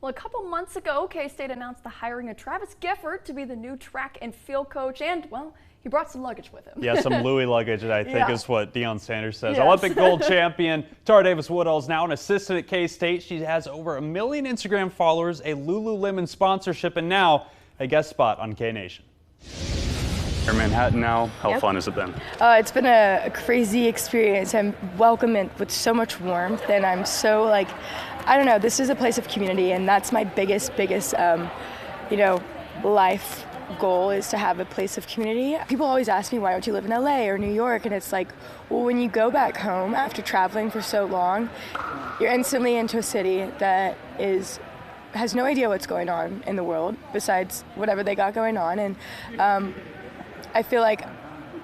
Well, a couple months ago, K-State announced the hiring of Travis Gifford to be the new track and field coach, and, well, he brought some luggage with him. Yeah, some Louis luggage, I think is what Deion Sanders says. Yes. Olympic gold champion Tara Davis-Woodhall is now an assistant at K-State. She has over 1 million Instagram followers, a Lululemon sponsorship, and now a guest spot on K-Nation. You're in Manhattan now. How fun has it been? It's been a crazy experience. I'm welcomed with so much warmth, and I'm so I don't know, this is a place of community, and that's my biggest, life goal is to have a place of community. People always ask me, why don't you live in LA or New York? And it's like, well, when you go back home after traveling for so long, you're instantly into a city that has no idea what's going on in the world besides whatever they got going on. And I feel like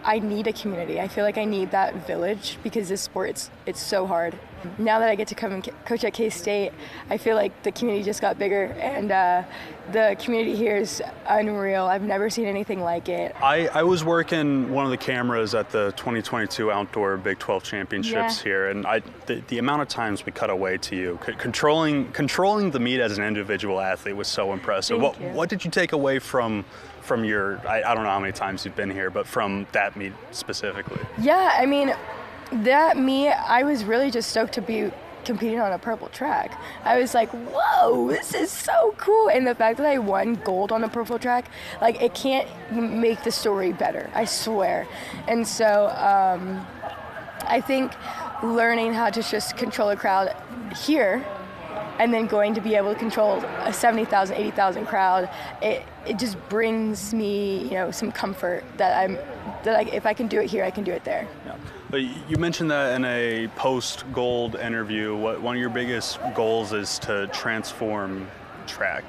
I need a community. I feel like I need that village because this sport, it's so hard. Now that I get to come and coach at K-State, I feel like the community just got bigger, and the community here is unreal. I've never seen anything like it. I was working one of the cameras at the 2022 Outdoor Big 12 Championships here, and the amount of times we cut away to you, controlling the meet as an individual athlete was so impressive. What did you take away from your, I don't know how many times you've been here, but from that meet specifically? Yeah, I mean, that meet, I was really just stoked to be competing on a purple track. I was like, whoa, this is so cool. And the fact that I won gold on a purple track, it can't make the story better, I swear. And so I think learning how to just control a crowd here and then going to be able to control a 70,000, 80,000 crowd, it just brings me, some comfort that if I can do it here, I can do it there. Yeah. But you mentioned that in a post-gold interview, one of your biggest goals is to transform track.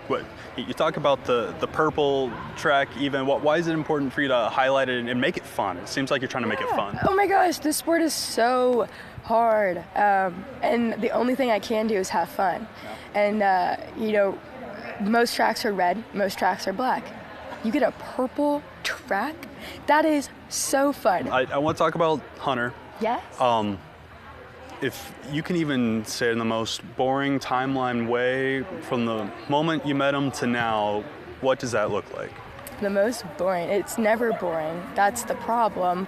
You talk about the purple track even. Why is it important for you to highlight it and make it fun? It seems like you're trying to make it fun. Oh my gosh, this sport is so hard. And the only thing I can do is have fun. Yeah. And, most tracks are red, most tracks are black. You get a purple track, that is so fun. I want to talk about Hunter. Yes. If you can even say in the most boring timeline way, from the moment you met him to now, what does that look like? The most boring, it's never boring. That's the problem.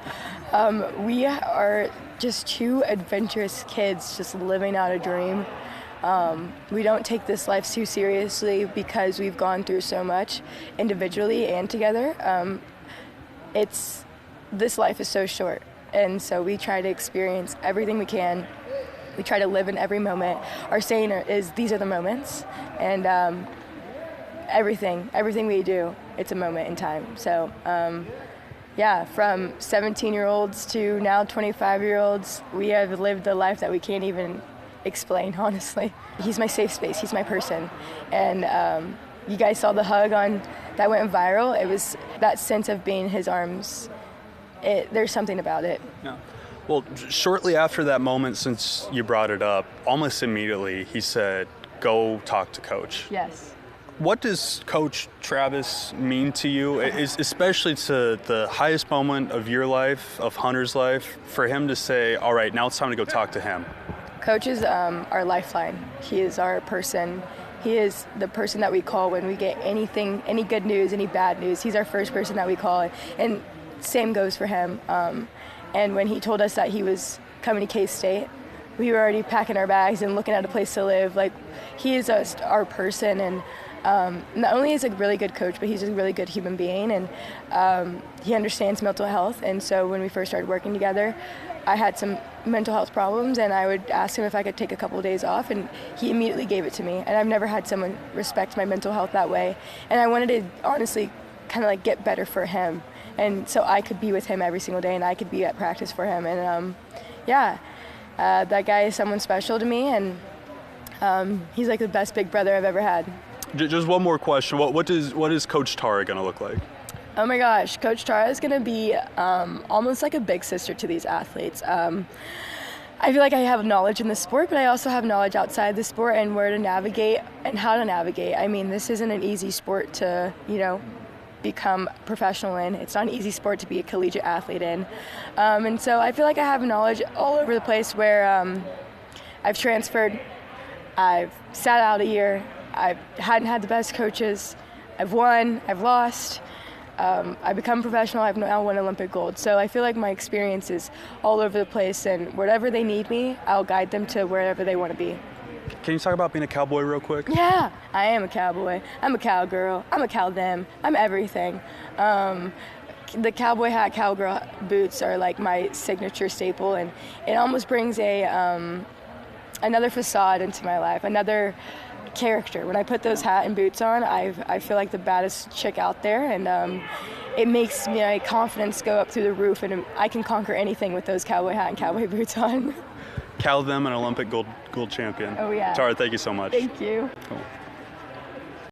We are just two adventurous kids just living out a dream. We don't take this life too seriously because we've gone through so much individually and together. This life is so short, and so we try to experience everything we can. We try to live in every moment. Our saying is, these are the moments, and everything we do, it's a moment in time. So from 17-year-olds to now 25-year-olds, we have lived a life that we can't even explain, honestly. He's my safe space, he's my person. And you guys saw the hug that went viral. It was that sense of being in his arms. There's something about it. Yeah. Well, shortly after that moment, since you brought it up, almost immediately he said, go talk to Coach. Yes. What does Coach Travis mean to you, especially to the highest moment of your life, of Hunter's life, for him to say, all right, now it's time to go talk to him? Coach is our lifeline. He is our person. He is the person that we call when we get anything, any good news, any bad news. He's our first person that we call, and same goes for him. And when he told us that he was coming to K-State, we were already packing our bags and looking at a place to live. He is our person, and not only is he a really good coach, but he's a really good human being, and he understands mental health. And so when we first started working together, I had some mental health problems, and I would ask him if I could take a couple of days off, and he immediately gave it to me. And I've never had someone respect my mental health that way. And I wanted to honestly kind of get better for him, and so I could be with him every single day, and I could be at practice for him. And that guy is someone special to me, and he's like the best big brother I've ever had. Just one more question. What is Coach Tara going to look like? Oh my gosh, Coach Tara is going to be almost like a big sister to these athletes. I feel like I have knowledge in the sport, but I also have knowledge outside the sport and where to navigate and how to navigate. I mean, this isn't an easy sport to, become professional in. It's not an easy sport to be a collegiate athlete in. And so I feel like I have knowledge all over the place where I've transferred, I've sat out a year, I hadn't had the best coaches. I've won, I've lost. I've become professional. I've now won Olympic gold. So I feel like my experience is all over the place, and wherever they need me, I'll guide them to wherever they want to be. Can you talk about being a cowboy real quick? Yeah, I am a cowboy. I'm a cowgirl. I'm a cow them. I'm everything. The cowboy hat, cowgirl boots are like my signature staple, and it almost brings another facade into my life, another character. When I put those hat and boots on, I feel like the baddest chick out there, and it makes my confidence go up through the roof, and I can conquer anything with those cowboy hat and cowboy boots on. Cow them, an Olympic gold champion. Oh yeah. Tara, thank you so much. Thank you. Cool.